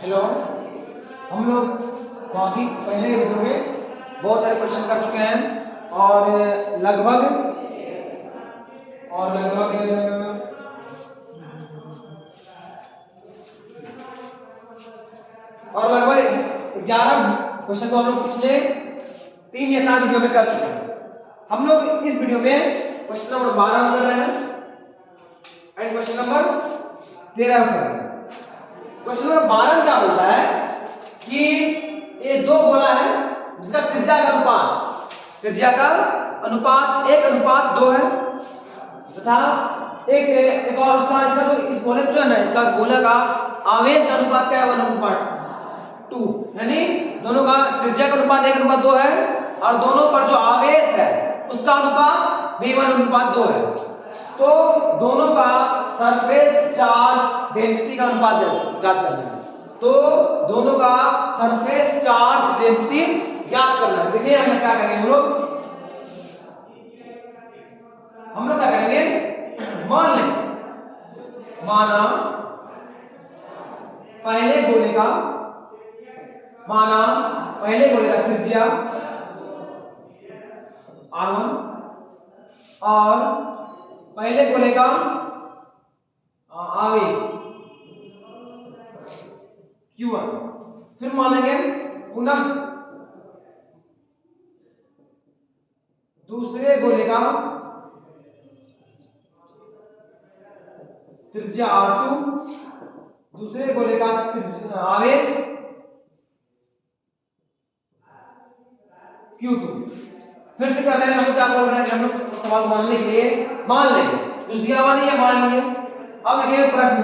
Hello. हम लोग काफी पहले वीडियो में बहुत सारे क्वेश्चन कर चुके हैं लगभग और लगभग 11 क्वेश्चन को हम लोग पिछले 3 या 4 वीडियो में कर चुके हैं। हम लोग इस वीडियो में क्वेश्चन नंबर 12 कर रहे हैं एंड क्वेश्चन नंबर 13 कर रहे हैं। क्वेश्चन नंबर 12 में क्या बोलता है कि ये दो गोला है जिसका त्रिज्या का अनुपात 1:2 है तथा एक और इसका इस गोले जो है ना, इसका गोला का आवेश का अनुपात क्या है? 1:2। यानी दोनों का त्रिज्या का अनुपात 1:2 है और दोनों पर जो आवेश है उसका अनुपात भी 1:2 है। तो दोनों का सरफेस चार्ज डेंसिटी का अनुपात ज्ञात करना है। तो दोनों का सरफेस चार्ज डेंसिटी ज्ञात करना है। देखिए हम क्या करेंगे, हम लोग क्या करेंगे, माना पहले गोले का त्रिज्या r1 और पहले गोले का आवेश q1। फिर मान लेंगे पुनः दूसरे गोले का त्रिज्या r2, दूसरे गोले का आवेश q2। फिर से कर रहे हैं, हम क्या बोल रहे हैं, हम लोग सवाल मानने के लिए मान लेंगे, कुछ दिया हुआ नहीं है, मान लिए। अब लिखेंगे प्रश्न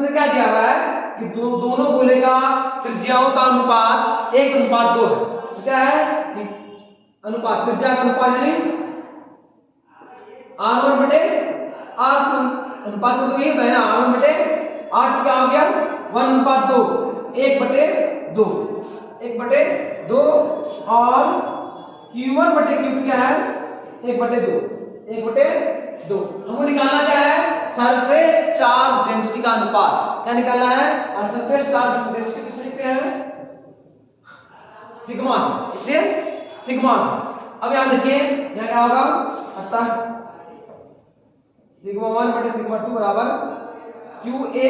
से क्या दिया हुआ है कि दोनों गोले का त्रिज्याओं का अनुपात 1:2 है। तो क्या है कि अनुपात त्रिज्या का अनुपात यानी r1/r2 अनुपात को तो यही होता है ना, r1/r2 क्या हो गया 1:2, 1/2 और q1/q2 क्या है 1/2। हमको निकालना क्या है, सरफेस चार्ज डेंसिटी का अनुपात। क्या निकालना है, और सरफेस चार्ज डेंसिटी किससे लिखते हैं, सिग्मा से, इसलिए सिग्मा से। अब यहां देखिए यहां क्या होगा, अतः सिग्मा 1/σ2 बराबर qa q/a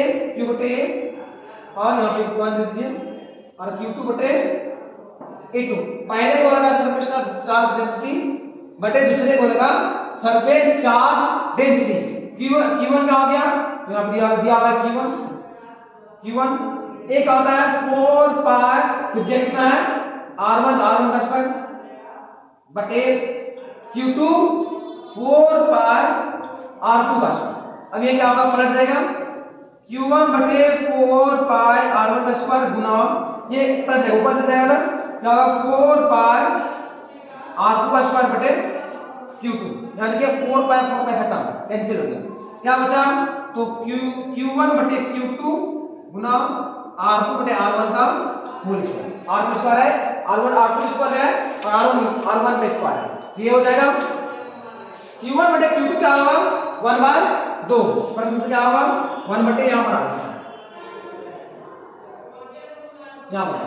और यहां पे 1 दे दीजिए और q2/a2। पहले गोले का सरफेस चार्ज डेंसिटी बटे दूसरे गोले का सरफेस चार्ज डेंसिटी q1 क्या हो गया, तो यहां पे दिया हुआ है q1 एक आता है 4 पाई, त्रिज्या कितना है r1 का स्क्वायर बटे q2 4 पाई r2 का स्क्वायर। अब ये क्या होगा, पलट जाएगा q1/4 पाई r1 का स्क्वायर गुना ये पलट जाएगा, ऊपर से जाएगा ना, क्या होगा 4 पाई r2 का स्क्वायर बटे q2। यानी कि 4 पाई खत्म, कैंसिल हो गया, क्या बचा, तो q1/q2 गुना r2/r1 का होल स्क्वायर। r2 स्क्वायर है, r1 r2 स्क्वायर है और r1 पे स्क्वायर है, तो ये हो जाएगा q1/q2 क्या होगा 1/2। प्रश्न से क्या होगा 1/ यहां पर आंसर यहां पर,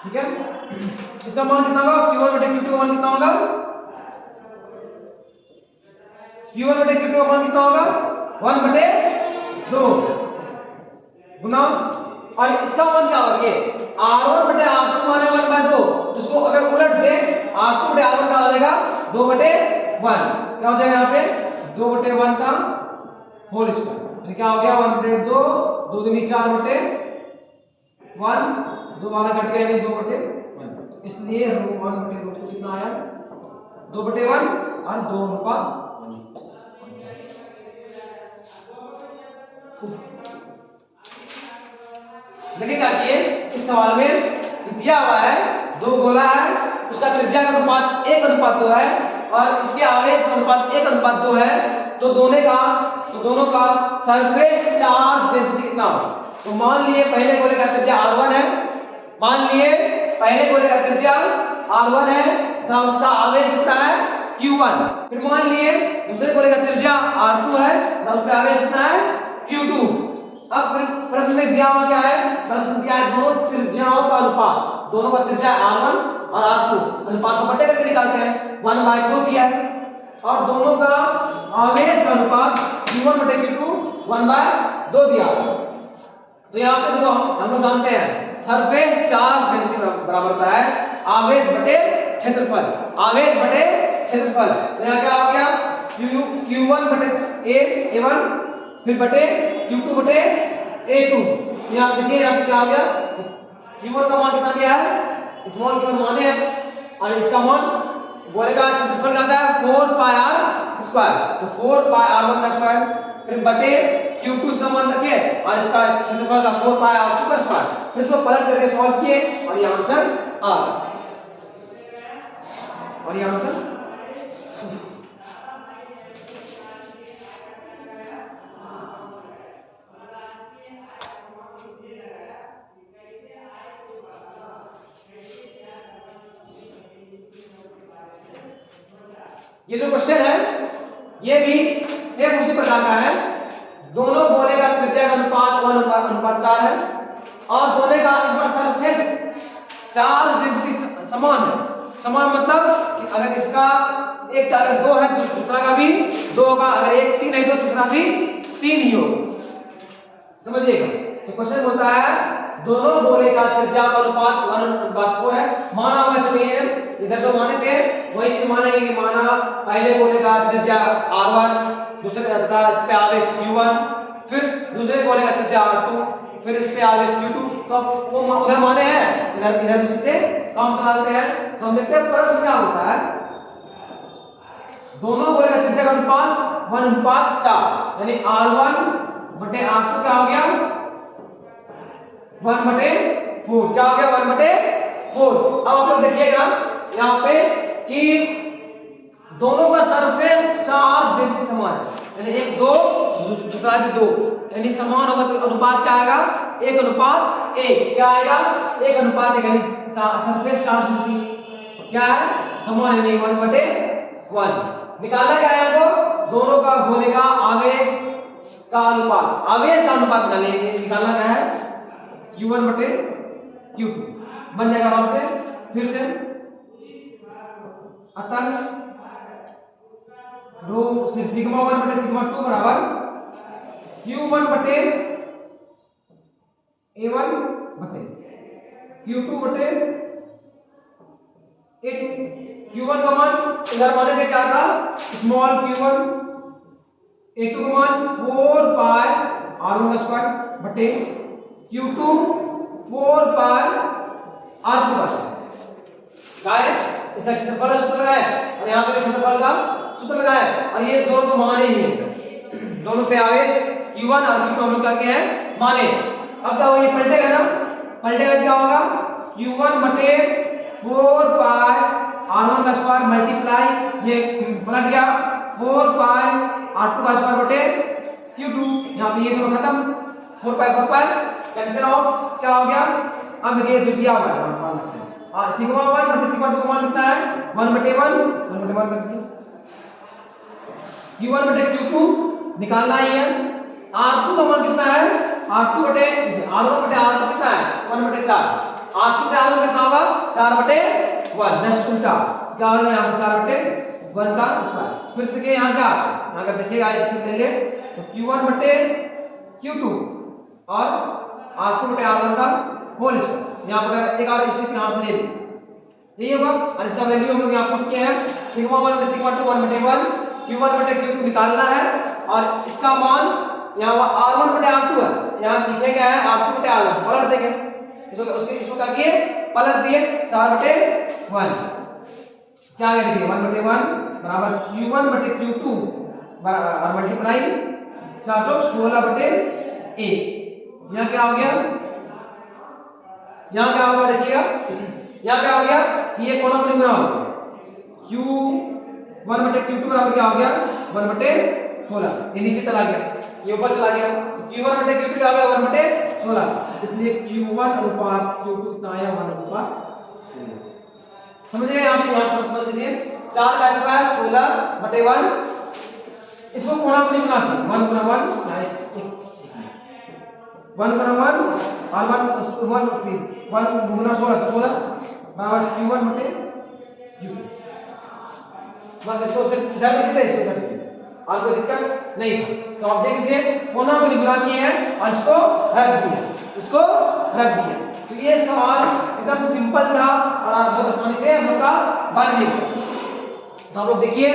ठीक है। इसका मान कितना होगा, q1/q2 का मान कितना होगा, q1/q2 का मान कितना होगा 1/2 गुना, और इसका मान क्या होगा, ये r1/r2 मान है 1/2, तो इसको अगर उलट दे r2/r1 का आ जाएगा 2/1। क्या हो जाएगा यहाँ पे 2/1 का होल स्क्वायर, क्या हो गया 1/2, 2 दूनी 4/1, 2 वाला कट गया यानी 2/1, इसलिए 1/2 कितना आया 2/1 और 2:1। देखिए क्या किए, इस सवाल में दिया हुआ है दो गोला है, उसका त्रिज्या का अनुपात 1:2 है और इसके आवेश का अनुपात 1:2 है। तो दोनों का सरफेस चार्ज डेंसिटी कितना हो, तो मान लिए पहले गोले का त्रिज्या r1 है, तथा उसका आवेश कितना है q1। फिर मान लिए दूसरे गोले का त्रिज्या r2 है तथा उसका आवेश कितना है q2। अब फिर प्रश्न में दिया हुआ क्या है, प्रश्न दिया है दोनों त्रिज्याओं का अनुपात, दोनों का त्रिज्या r1 और r2 अनुपात को बटे करके निकालते हैं, 1/2 किया है, और दोनों का आवेश का अनुपात q1 बटे q2 1/2 दिया है। तो यहाँ पे देखो हम लोग जानते हैं सरफेस चार्ज डेंसिटी बराबर होता है आवेश बटे क्षेत्रफल, आवेश बटे क्षेत्रफल। तो यहाँ क्या हो गया, q1 बटे a1 फिर बटे q2 बटे a2। यहाँ देखिए यहाँ पे क्या हो गया, q1 का मान कितना दिया है, स्मॉल q1 मान है, और इसका मान गोले का क्षेत्रफल आता है 4 पाई r स्क्वायर, तो 4 पाई r1 का स्क्वायर, फिर बटे q2 इसका मान रखिए और इसका क्षेत्रफल का 4 पाई r2 का स्क्वायर, फिर इसको पलट करके सॉल्व किए और ये आंसर आ गया, और ये आंसर ये जो क्वेश्चन है ये भी सेम उसी प्रकार का है, दोनों गोले का त्रिज्या का अनुपात 1:4 है और दोनों का इस बार सरफेस चार्ज डेंसिटी समान है। समान मतलब कि अगर इसका एक का अगर 2 है तो दूसरा का भी 2 होगा, अगर एक 3 है तो दूसरा भी 3 ही होगा, समझिएगा। तो क्वेश्चन होता है दोनों गोले का त्रिज्या का अनुपात 1:4 है, माना हुआ इसमें है, इधर जो माने थे वही चीज मानेंगे कि माना पहले गोले का त्रिज्या r1, दूसरे का इस पे आवेश q1, फिर दूसरे गोले का त्रिज्या r2, फिर इस पे आवेश q2, तो अब वो उधर माने हैं, इधर इधर उसी से काम चलाते हैं। तो हम देखते हैं प्रश्न क्या होता है, दोनों गोले का त्रिज्या का अनुपात 1:4 यानी r1 बटे r2 क्या हो गया 1/4, क्या हो गया 1/4। अब आप लोग देखिएगा यहाँ पे कि दोनों का सरफेस चार्ज डेंसिटी समान है, यानी एक 2 दूसरा भी 2, यानी समान होगा तो अनुपात क्या आएगा 1:1, क्या आएगा 1:1, यानी सरफेस चार्ज डेंसिटी क्या है समान, यानी 1/1। निकालना क्या है हमको, दोनों का गोले का आवेश का अनुपात, आवेश का अनुपात निकालना क्या है q1 बटे q2 बन जाएगा वहां से, फिर से अतः रो सिग्मा 1 बटे सिग्मा 2 बराबर q1 बटे a1 बटे q2 बटे a2। q1 का मान इधर माने थे क्या था स्मॉल q1, a2 का मान 4 पाई r1 का स्क्वायर बटे q2 4 पाई r2 का स्क्वायर। क्या है इसका क्षेत्रफल का सूत्र लगाए और यहाँ पे क्षेत्रफल का सूत्र लगाए, और ये दोनों तो माने ही हैं, दोनों पे आवेश q1 और q2 हम लोग क्या किए हैं माने। अब क्या होगा, ये पलटेगा ना, पलटेगा क्या होगा q1 बटे 4 पाई r1 का स्क्वायर मल्टीप्लाई ये पलट गया 4 पाई r2 का स्क्वायर बटे q2, यहाँ पे ये दोनों खत्म, 4 पाई कैंसिल आउट, क्या हो गया। अब ये जो दिया हुआ है मान लेते हैं सिग्मा 1 बटे सिग्मा 2 का मान कितना है 1/1 कर दिया, q1 बटे q2 निकालना ही है, r2 का मान कितना है r1 बटे r2 कितना है 1/4, r2 बटे r1 कितना होगा 4/1, जस्ट उल्टा क्या होगा यहाँ पे 4/1 का स्क्वायर। फिर से देखिए यहाँ क्या यहाँ का देखिएगा एक चीज ले ले तो q1 बटे q2 और r2 बटे r1 का होल स्क्वायर, यहाँ पर एक और स्टेप यहाँ से ले ली यही होगा, और इसका वैल्यू हम लोग यहाँ पुट किए हैं सिग्मा 1 बटे सिग्मा 2 1/1, q1 बटे q2 निकालना है, और इसका मान यहाँ r1 बटे r2 है, यहाँ लिखे गया है r2 बटे r1, पलट देंगे इसको क्या किए पलट दिए 4/1, क्या आ गया देखिए 1/1 बराबर q1 बटे q2 और मल्टीप्लाई 4 चौक 16 बटे 1। यहाँ क्या हो गया, यहाँ क्या होगा देखिएगा, यहाँ क्या हो गया कि ये कोना में गुना हो गया q1 बटे q2 बराबर क्या हो गया 1/16, ये नीचे चला गया ये ऊपर चला गया, तो q1 बटे q2 क्या हो गया 1/16, इसलिए q1 अनुपात q2 कितना आया 1/16। समझ गए यहाँ पर समझ लीजिए 4 का स्क्वायर 16/1, इसको कोना में गुना 1 गुना 1 1 गुना 1 और 1 3 1 गुना 16 16 बराबर q1 बटे q2। बस इसको उससे इधर लिख देते इसको इधर लिख देते और कोई दिक्कत नहीं था। तो आप देख लीजिए कोना को गुणा किए हैं और इसको रख दिया, इसको रख दिया। तो ये सवाल एकदम सिंपल था और बहुत आसानी से हम लोग का बन भी गया। तो आप लोग देखिए